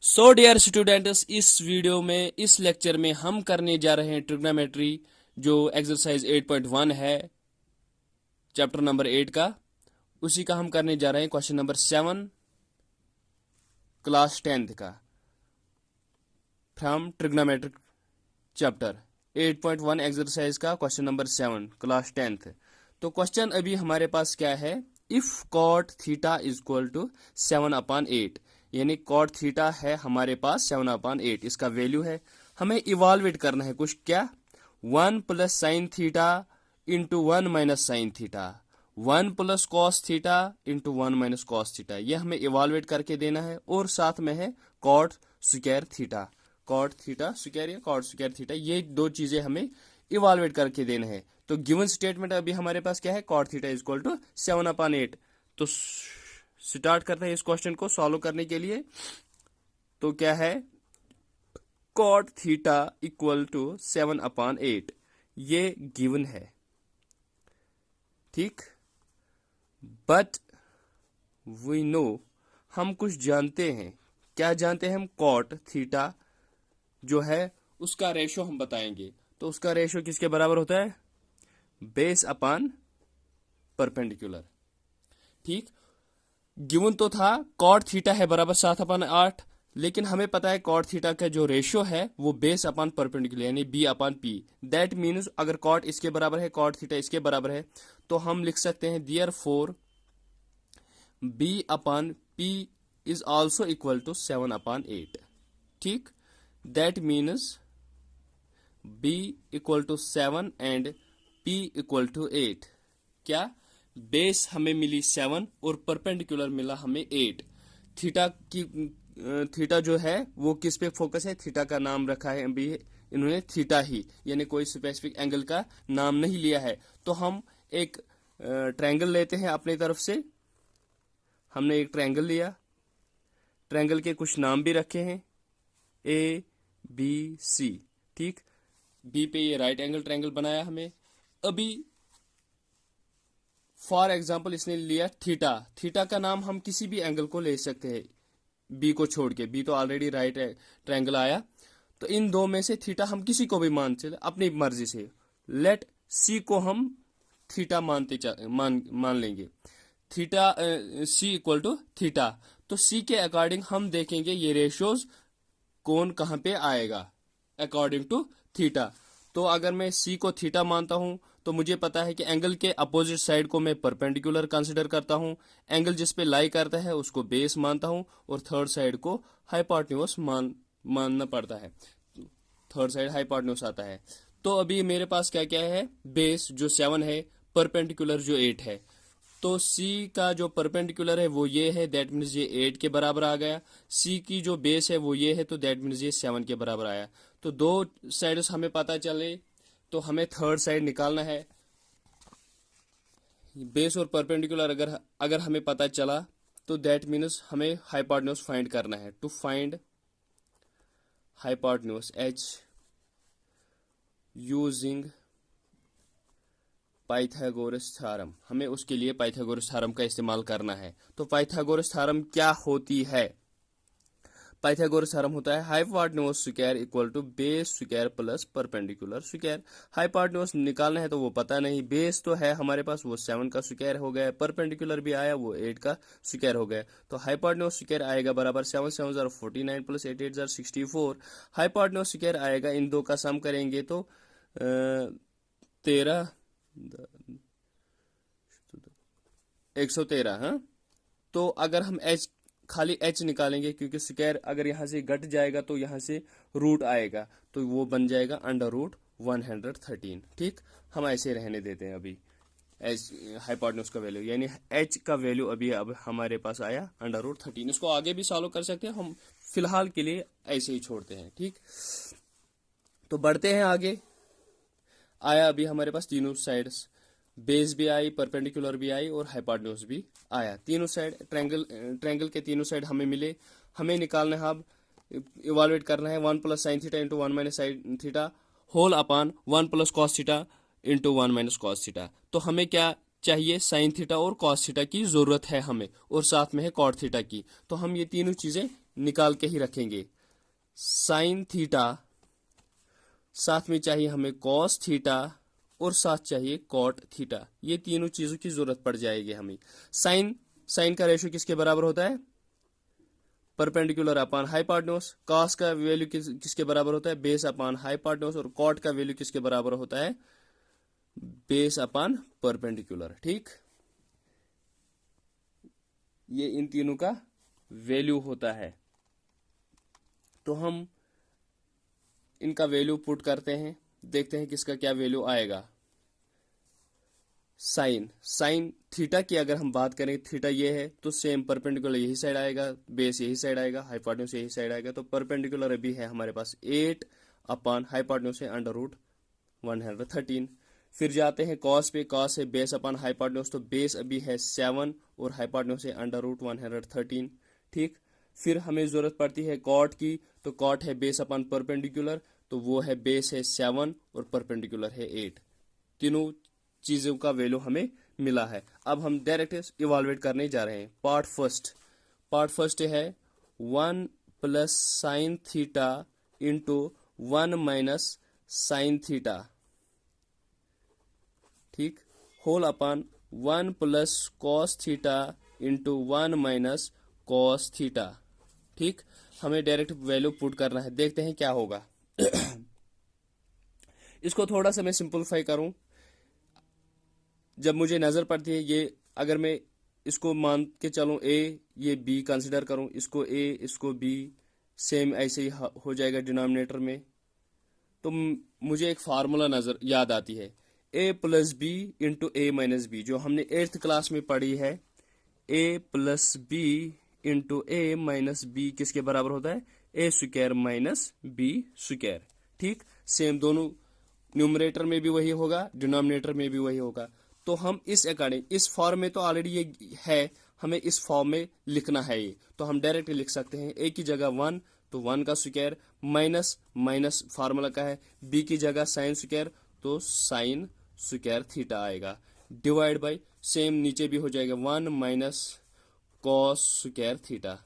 So dear students, इस video में इस लेक्चर में हम करने जा रहे हैं ट्रिग्नोमेट्री जो एक्सरसाइज 8.1 है, चैप्टर नंबर 8 का। उसी का हम करने जा रहे हैं क्वेश्चन नंबर 7 क्लास 10th का फ्रॉम ट्रिग्नोमेट्रिक चैप्टर 8.1 एक्सरसाइज का क्वेश्चन नंबर 7 क्लास 10th। तो क्वेश्चन अभी हमारे पास क्या है, if cot theta is equal to 7/8, यानी कॉट थीटा है हमारे पास 7/8, इसका वैल्यू है। हमें इवाल्वेट करना है कुछ, क्या 1 plus sine theta into 1 minus sine theta, 1 plus cos theta into 1 minus cos theta, यह हमें इवाल्वेट करके देना है। और साथ में है cot square theta, cot theta square या कॉट स्क्वायर थीटा, ये दो चीजें हमें इवाल्वेट करके देना है। तो गिवन स्टेटमेंट अभी हमारे पास क्या है, cot theta is equal to 7/8। तो स्टार्ट करते हैं इस क्वेश्चन को सॉल्व करने के लिए। तो क्या है, कॉट थीटा इक्वल टू 7/8, ये गिवन है, ठीक। बट वी नो, हम कुछ जानते हैं। क्या जानते हैं हम, कॉट थीटा जो है उसका रेशो हम बताएंगे। तो उसका रेशो किसके बराबर होता है, बेस अपान परपेंडिकुलर, ठीक। गिवन तो था कॉट थीटा है बराबर 7/8, लेकिन हमें पता है कॉट थीटा का जो रेशियो है वो बेस अपान परपेंडिकुलर यानी b/p। दैट मीन्स अगर कॉट इसके बराबर है, कॉट थीटा इसके बराबर है, तो हम लिख सकते हैं therefore b/p is also equal to 7/8, ठीक। That means b equal to 7 and p equal to 8। क्या, बेस हमें मिली 7 और परपेंडिकुलर मिला हमें 8। थीटा की थीटा जो है वो किस पे फोकस है, थीटा का नाम रखा है अभी इन्होंने थीटा ही, यानी कोई स्पेसिफिक एंगल का नाम नहीं लिया है। तो हम एक ट्रायंगल लेते हैं अपनी तरफ से। हमने एक ट्रायंगल लिया, ट्रायंगल के कुछ नाम भी रखे हैं ABC, ठीक। बी पे ये राइट एंगल ट्रायंगल बनाया हमें। अभी फॉर एग्जाम्पल इसने लिया थीटा, थीटा का नाम हम किसी भी एंगल को ले सकते हैं बी को छोड़ के, बी तो ऑलरेडी राइट ट्रायंगल आया। तो इन दो में से थीटा हम किसी को भी मान चले अपनी मर्जी से। लेट सी को हम थीटा मान लेंगे, theta C equal to theta. तो सी के अकॉर्डिंग हम देखेंगे ये रेशियोज कौन कहाँ पे आएगा अकॉर्डिंग टू थीटा। तो अगर मैं सी को थीटा मानता हूं तो मुझे पता है कि एंगल के अपोजिट साइड को मैं परपेंडिकुलर कंसिडर करता हूं, एंगल जिस पे लाई करता है उसको बेस मानता हूं, और थर्ड साइड को हाइपोटेन्यूज मानना पड़ता है, थर्ड साइड हाइपोटेन्यूज आता है। तो अभी मेरे पास क्या क्या है, बेस जो 7 है, परपेंडिकुलर जो 8 है। तो C का जो परपेंडिकुलर है वो ये है, दैट मीन्स ये 8 के बराबर आ गया। C की जो बेस है वो ये है, तो दैट मीन्स ये 7 के बराबर आया। तो दो साइड्स हमें पता चले, तो हमें थर्ड साइड निकालना है। बेस और परपेंडिकुलर अगर हमें पता चला तो दैट मीन्स हमें हाइपोटेन्यूज फाइंड करना है। To find hypotenuse H using Pythagoras theorem, हमें उसके लिए पाइथागोरस थ्योरम का इस्तेमाल करना है। तो पाइथागोरस थ्योरम क्या होती है, पाइथागोरस थ्योरम होता है hypotenuse square equal to base square plus perpendicular square. Hypotenuse निकालना है तो वो पता नहीं, बेस तो है हमारे पास वो 7 का स्क्वायर हो गया, परपेंडिकुलर भी आया वो 8 का स्क्वायर हो गया। तो हाइपोटेन्यूज स्क्वायर आएगा बराबर 7 7 jar 49 plus 8 8 jar 64। Hypotenuse square आएगा, इन दो का सम करेंगे तो 13 113। हाँ, तो अगर हम खाली h निकालेंगे, क्योंकि स्क्वायर अगर यहाँ से घट जाएगा तो यहाँ से रूट आएगा, तो वो बन जाएगा √113, ठीक। हम ऐसे रहने देते हैं अभी h हाइपोटेन्यूज का वैल्यू, यानी h का वैल्यू अभी अब हमारे पास आया √13। इसको आगे भी सॉल्व कर सकते हैं, हम फिलहाल के लिए ऐसे ही छोड़ते हैं, ठीक। तो बढ़ते हैं आगे। आया अभी हमारे पास तीनों साइड्स, बेस भी आई, परपेंडिकुलर भी आई और हाइपोटेन्यूज भी आया। तीनों साइड ट्रायंगल के तीनों साइड हमें मिले। हमें निकालना है, अब इवाल्वेट करना है 1 plus sine theta into 1 minus sine theta whole upon 1 plus cos theta into 1 minus cos theta. तो हमें क्या चाहिए, साइन थीटा और कॉस थीटा की जरूरत है हमें, और साथ में है कॉट थीटा की। तो हम ये तीनों चीजें निकाल के ही रखेंगे। साइन थीटा, साथ में चाहिए हमें कॉस थीटा, और साथ चाहिए कॉट थीटा। ये तीनों चीजों की जरूरत पड़ जाएगी हमें। साइन साइन का रेशियो किसके बराबर होता है? परपेंडिकुलर अपान हाइपोटेन्यूज। कॉस का वैल्यू किसके बराबर होता है? Base upon hypotenuse. और कॉट का वैल्यू किसके बराबर होता है? Base upon perpendicular. ठीक, ये इन तीनों का वैल्यू होता है। तो हम इनका वैल्यू पुट करते हैं, देखते हैं किसका क्या वैल्यू आएगा। साइन थीटा की अगर हम बात करें, थीटा ये है तो सेम परपेंडिकुलर यही साइड आएगा, बेस यही साइड आएगा, हाइपोटेन्यूज यही साइड आएगा। तो परपेंडिकुलर अभी है हमारे पास 8 अपान हाइपोटेन्यूज है अंडर रूट 113। फिर जाते हैं कॉस पे, कॉस है बेस अपान हाइपोटेन्यूज, तो बेस अभी है 7 और हाइपोटेन्यूज है अंडर रूट 113। ठीक, फिर हमें जरूरत पड़ती है कॉट की, तो कॉट है बेस अपान परपेंडिकुलर, तो वो है बेस है 7 और परपेंडिकुलर है 8। तीनों चीजों का वैल्यू हमें मिला है। अब हम डायरेक्ट इवाल्युएट करने जा रहे हैं। पार्ट फर्स्ट है 1 plus sine theta into 1 minus sine theta. ठीक, whole upon 1 plus cos theta into 1 minus cos theta. ठीक, हमें डायरेक्ट वैल्यू पुट करना है, देखते हैं क्या होगा। इसको थोड़ा सा मैं सिंपलीफाई करूं, जब मुझे नजर पड़ती है ये, अगर मैं इसको मान के चलूं ए, ये बी कंसिडर करूं, इसको ए इसको बी, सेम ऐसे ही हो जाएगा डिनोमिनेटर में। तो मुझे एक फार्मूला नजर याद आती है, ए प्लस बी इंटू ए माइनस बी, जो हमने 8th क्लास में पढ़ी है। ए प्लस बी इंटू ए माइनस बी किसके बराबर होता है? ए स्क्वायर माइनस बी स्क्वायर। ठीक, सेम दोनों न्यूमरेटर में भी वही होगा, डिनोमिनेटर में भी वही होगा। तो हम इस अकॉर्डिंग, इस फॉर्म में तो ऑलरेडी ये है, हमें इस फॉर्म में लिखना है ये, तो हम डायरेक्ट लिख सकते हैं। ए की जगह 1 तो 1 का स्क्वायर, माइनस माइनस फार्मूला का है, बी की जगह साइन स्क्वायर तो साइन स्क्वायर थीटा आएगा, डिवाइड बाय सेम नीचे भी हो जाएगा 1 माइनस कॉस स्क्वायर थीटा।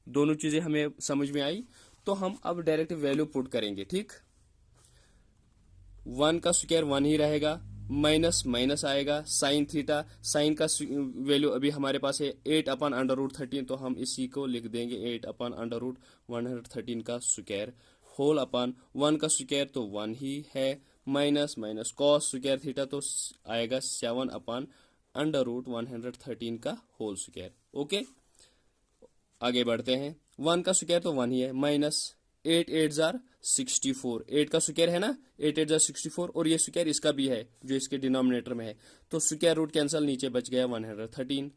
दोनों चीजें हमें समझ में आई, तो हम अब डायरेक्ट वैल्यू पुट करेंगे। ठीक, 1 का स्क्वायर 1 ही रहेगा, माइनस माइनस आएगा, साइन थीटा, साइन का वैल्यू अभी हमारे पास है 8 अपान अंडर रूट 13, तो हम इसी को लिख देंगे 8 अपान अंडर रूट 113 का स्क्वायर, होल अपान 1 का स्क्वायर तो 1 ही है, minus minus cos square theta तो आएगा 7 अपान अंडर रूट 113 का होल स्क्वायर। ओके, आगे बढ़ते हैं। 1 का स्क्वायर तो 1 ही है, माइनस 8 8 जार 64, 8 का स्क्वायर है ना, 8 8 जार 64, और ये स्क्वायर इसका भी है जो इसके डिनोमिनेटर में है, तो स्क्वायर रूट कैंसिल, नीचे बच गया 113,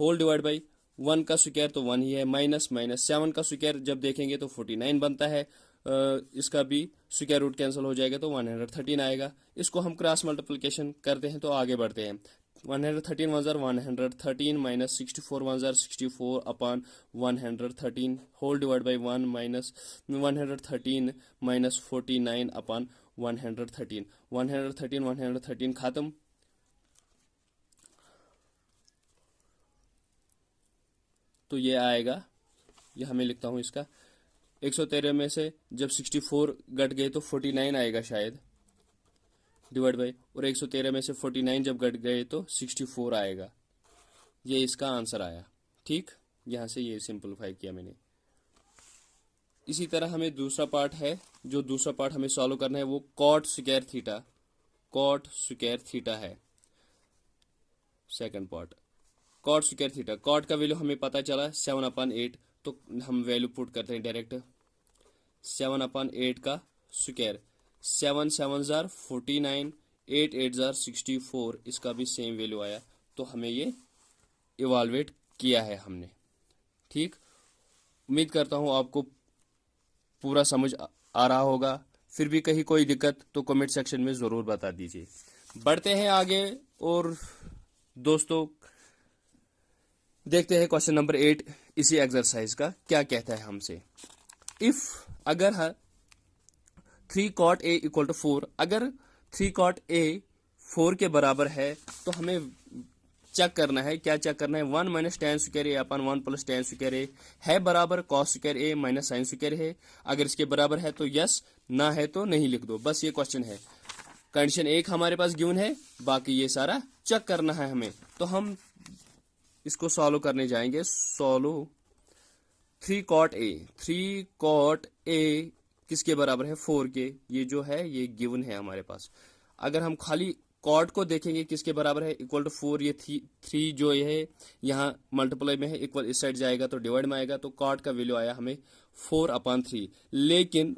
होल डिवाइड बाई 1 का स्क्वायर तो 1 ही है, माइनस माइनस 7 का स्क्वायर जब देखेंगे तो 49 बनता है, इसका भी स्क्वायर रूट कैंसिल हो जाएगा तो 113 आएगा। इसको हम क्रॉस मल्टीप्लिकेशन करते हैं, तो आगे बढ़ते हैं। 113 1 जार 113 माइनस 64 1 जार 64 upon 113, whole divide by 1 minus 113 minus 49 upon 113, 113 खत्म, तो ये आएगा, ये हमें लिखता हूं इसका 113 में से जब 64 घट गए तो 49 आएगा शायद, डिवाइड बाई, और 113 में से 49 जब घट गए तो 64 आएगा। ये इसका आंसर आया। ठीक, यहां से ये सिंपलीफाई किया मैंने। इसी तरह हमें दूसरा पार्ट है, जो दूसरा पार्ट हमें सॉल्व करना है वो कॉट स्क्वायर थीटा है। Second part cot square theta, cot का वैल्यू हमें पता चला 7/8, तो हम वैल्यू पुट करते हैं डायरेक्ट, 7/8 का स्क्वायर, 7 7 जार 49, 8 8 जार 64, इसका भी सेम वैल्यू आया, तो हमें ये इवाल्युएट किया है हमने। ठीक, उम्मीद करता हूँ आपको पूरा समझ आ रहा होगा। फिर भी कहीं कोई दिक्कत तो कमेंट सेक्शन में ज़रूर बता दीजिए। बढ़ते हैं आगे, और दोस्तों देखते हैं क्वेश्चन नंबर 8 इसी एक्सरसाइज का क्या कहता है हमसे। इफ अगर 3 cot a = 4, अगर 3 cot a 4 के बराबर है, तो हमें चेक करना है। क्या चेक करना है? 1 माइनस टेन स्क्वायर ए अपन 1 प्लस टेन स्क्वायर ए है बराबर कॉस स्क्वायर ए माइनस साइन स्क्वायर है। अगर इसके बराबर है तो यस, ना है तो नहीं लिख दो, बस ये क्वेश्चन है। कंडीशन एक हमारे पास गिवन है, बाकी ये सारा चेक करना है हमें। तो हम इसको सॉल्व करने जाएंगे। Solve 3 cot a, 3 cot a किसके बराबर है? 4 के। ये जो है ये गिवन है हमारे पास। अगर हम खाली कॉट को देखेंगे किसके बराबर है? Equal to 4। ये 3 जो ये है यहाँ मल्टीप्लाई में है, इक्वल इस साइड जाएगा तो डिवाइड में आएगा, तो कॉट का वैल्यू आया हमें 4/3। लेकिन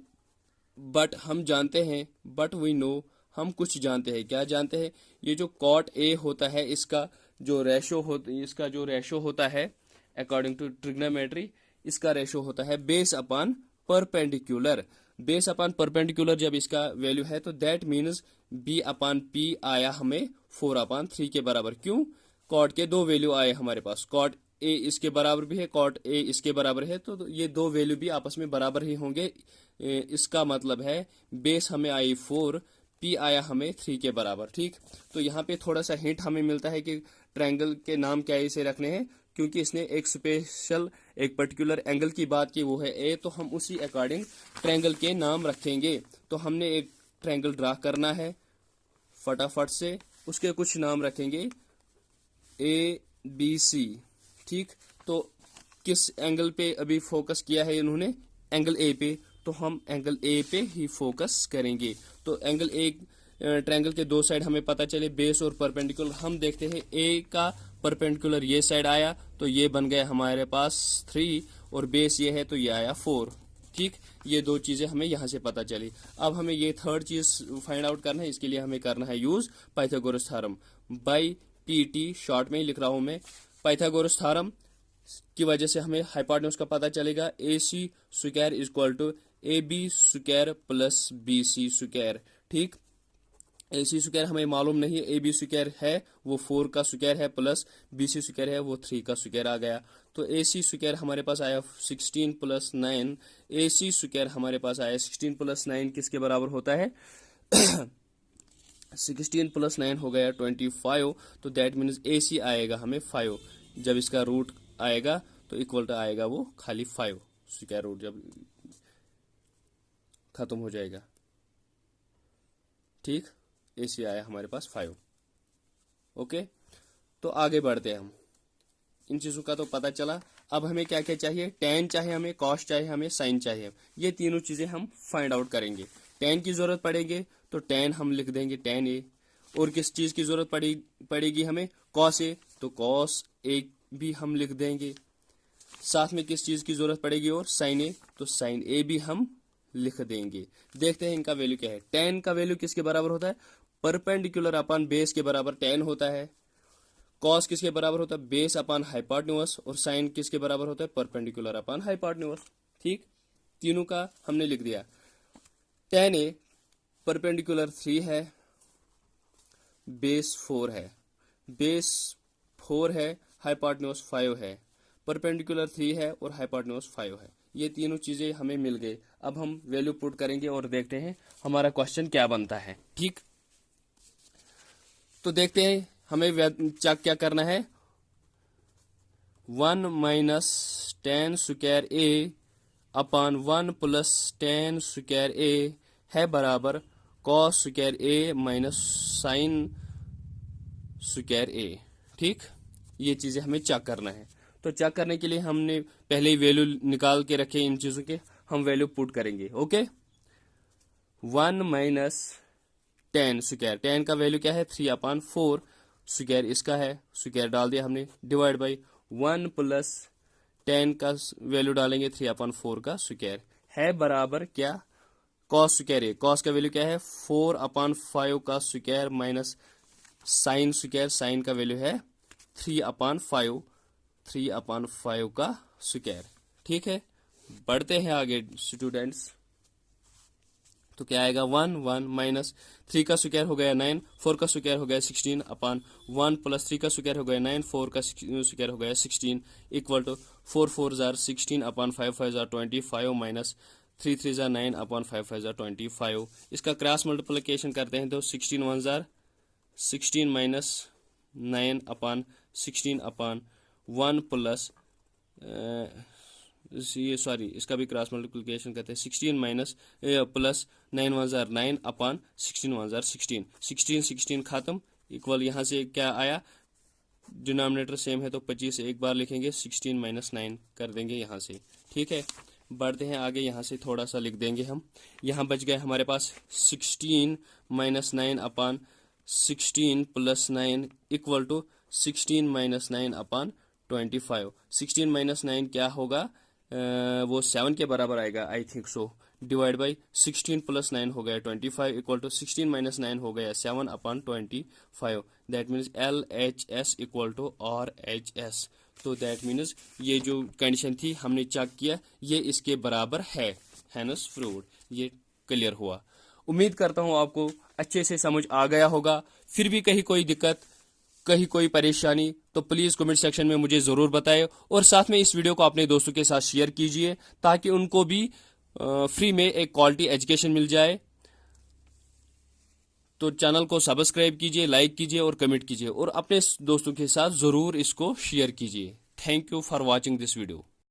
बट हम जानते हैं, बट वी नो, हम कुछ जानते हैं। क्या जानते हैं? ये जो कॉट ए होता है इसका जो रेशो होता है अकॉर्डिंग टू ट्रिग्नोमेट्री, इसका रेशो होता है base upon perpendicular. Base upon perpendicular जब इसका वैल्यू है तो दैट मीन्स b/p आया हमें 4/3 के बराबर। क्यों? कॉट के दो वैल्यू आए हमारे पास, कॉट ए इसके बराबर भी है, कॉट ए इसके बराबर है, तो ये दो वैल्यू भी आपस में बराबर ही होंगे। इसका मतलब है बेस हमें आई 4, पी आया हमें 3 के बराबर। ठीक, तो यहाँ पे थोड़ा सा हिंट हमें मिलता है कि ट्रायंगल के नाम क्या इसे रखने हैं, क्योंकि इसने एक स्पेशल एक पर्टिकुलर एंगल की बात की, वो है ए, तो हम उसी अकॉर्डिंग ट्रायंगल के नाम रखेंगे। तो हमने एक ट्रायंगल ड्रा करना है फटाफट से, उसके कुछ नाम रखेंगे ABC। ठीक, तो किस एंगल पे अभी फोकस किया है इन्होंने? एंगल ए पे, तो हम एंगल ए पे ही फोकस करेंगे। तो एंगल ए ट्रायंगल के दो साइड हमें पता चले, बेस और परपेंडिकुलर। हम देखते हैं ए का परपेंडिकुलर ये साइड आया तो ये बन गया हमारे पास 3, और बेस ये है तो ये आया 4। ठीक, ये दो चीजें हमें यहाँ से पता चली। अब हमें ये थर्ड चीज फाइंड आउट करना है, इसके लिए हमें करना है use Pythagoras theorem by PT, short में ही लिख रहा हूं मैं। पाइथागोरस थ्योरम की वजह से हमें हाइपोटेन्यूज का पता चलेगा, AC square equal to AB square plus BC square. ठीक, AC स्क्वायर हमें मालूम नहीं है, AB स्क्वायर है वो 4 का स्क्वायर है, प्लस BC स्क्वायर है वो 3 का स्क्वायर आ गया। तो AC स्क्वायर हमारे पास आया 16 प्लस 9। AC स्क्वायर हमारे पास आया 16 प्लस 9 किसके बराबर होता है? 16 प्लस 9 हो गया 25, तो दैट मीन्स AC आएगा हमें 5। जब इसका रूट आएगा तो इक्वल टू आएगा वो खाली 5, स्क्वायर रूट जब खत्म हो जाएगा। ठीक, AC आया हमारे पास 5। ओके, तो आगे बढ़ते हैं हम। इन चीजों का तो पता चला। अब हमें क्या क्या चाहिए? tan चाहिए हमें, cos चाहिए हमें, sin चाहिए। ये तीनों चीजें हम फाइंड आउट करेंगे। tan की जरूरत पड़ेगी तो tan हम लिख देंगे tan A। और किस चीज की जरूरत पड़ेगी हमें? cos A, तो cos A भी हम लिख देंगे। साथ में किस चीज की जरूरत पड़ेगी? और sin A, तो sin A भी हम लिख देंगे। देखते हैं इनका वैल्यू क्या है। tan का वैल्यू किसके बराबर होता है? परपेंडिकुलर अपन बेस के बराबर tan होता है। cos किसके बराबर होता है? बेस अपन हाइपोटेन्यूज। और sin किसके बराबर होता है? Perpendicular upon hypotenuse. ठीक, तीनों का हमने लिख दिया। tan A परपेंडिकुलर 3 है, बेस 4 है, बेस 4 है, हाइपोटेन्यूज 5 है, परपेंडिकुलर 3 है और हाइपोटेन्यूज 5 है। ये तीनों चीजें हमें मिल गई। अब हम वैल्यू पुट करेंगे और देखते हैं हमारा क्वेश्चन क्या बनता है। ठीक, तो देखते हैं हमें चेक क्या करना है। 1 minus ten square A upon 1 plus ten square A है बराबर cos square A minus sine square A। ठीक, ये चीजें हमें चेक करना है। तो चेक करने के लिए हमने पहले ही वैल्यू निकाल के रखे इन चीजों के, हम वैल्यू पुट करेंगे। Okay, 1 minus ten square, ten का वैल्यू क्या है? 3/4, स्क्वायर इसका है, स्क्वायर डाल दिया हमने, डिवाइड बाई 1 प्लस टेन का वैल्यू डालेंगे 3/4 का स्क्वायर है बराबर क्या? कॉस स्क्वायर है। कॉस का वैल्यू क्या है? 4/5 का square minus sine square, sine का वैल्यू है 3/5 का स्क्वायर। ठीक है, बढ़ते हैं आगे स्टूडेंट्स। तो क्या आएगा? 1 माइनस 3 का स्क्वायर हो गया 9, 4 का स्क्वायर हो गया 16/1 प्लस 3 का स्क्वायर हो गया 9, 4 का स्क्वायर हो गया 16 इक्वल टू 4 4 जार 16/5 5 जार 25 माइनस 3 3 जार 9/5 5 जार 25। इसका क्रॉस मल्टीप्लिकेशन करते हैं तो 16 1 जार 16 माइनस 9 16/1 प्लस ये सॉरी इसका भी क्रॉस मल्टीप्लिकेशन करते हैं 16 माइनस प्लस 9 1 जार 9/16 1 जार 16 16 16 खत्म इक्वल यहाँ से क्या आया डिनोमिनेटर सेम है तो 25 एक बार लिखेंगे 16 माइनस 9 कर देंगे यहाँ से। ठीक है, बढ़ते हैं आगे, यहाँ से थोड़ा सा लिख देंगे हम। यहाँ बच गए हमारे पास 16 minus 9/16 plus 9 equal to 16 minus 9/25। 16 minus 9 क्या होगा, वो 7 के बराबर आएगा I think so, divide by 16 plus 9 हो गया 25 इक्वल टू 16 माइनस 9 हो गया 7/25। That means LHS equal to RHS। तो दैट मीन्स ये जो कंडीशन थी हमने चेक किया ये इसके बराबर है, हैनस प्रूव्ड। ये क्लियर हुआ। उम्मीद करता हूँ आपको अच्छे से समझ आ गया होगा। फिर भी कहीं कोई दिक्कत, कहीं कोई परेशानी तो प्लीज़ कमेंट सेक्शन में मुझे ज़रूर बताएं और साथ में इस वीडियो को अपने दोस्तों के साथ शेयर कीजिए ताकि उनको भी फ्री में एक क्वालिटी एजुकेशन मिल जाए। तो चैनल को सब्सक्राइब कीजिए, लाइक कीजिए और कमेंट कीजिए और अपने दोस्तों के साथ ज़रूर इसको शेयर कीजिए। Thank you for watching this video.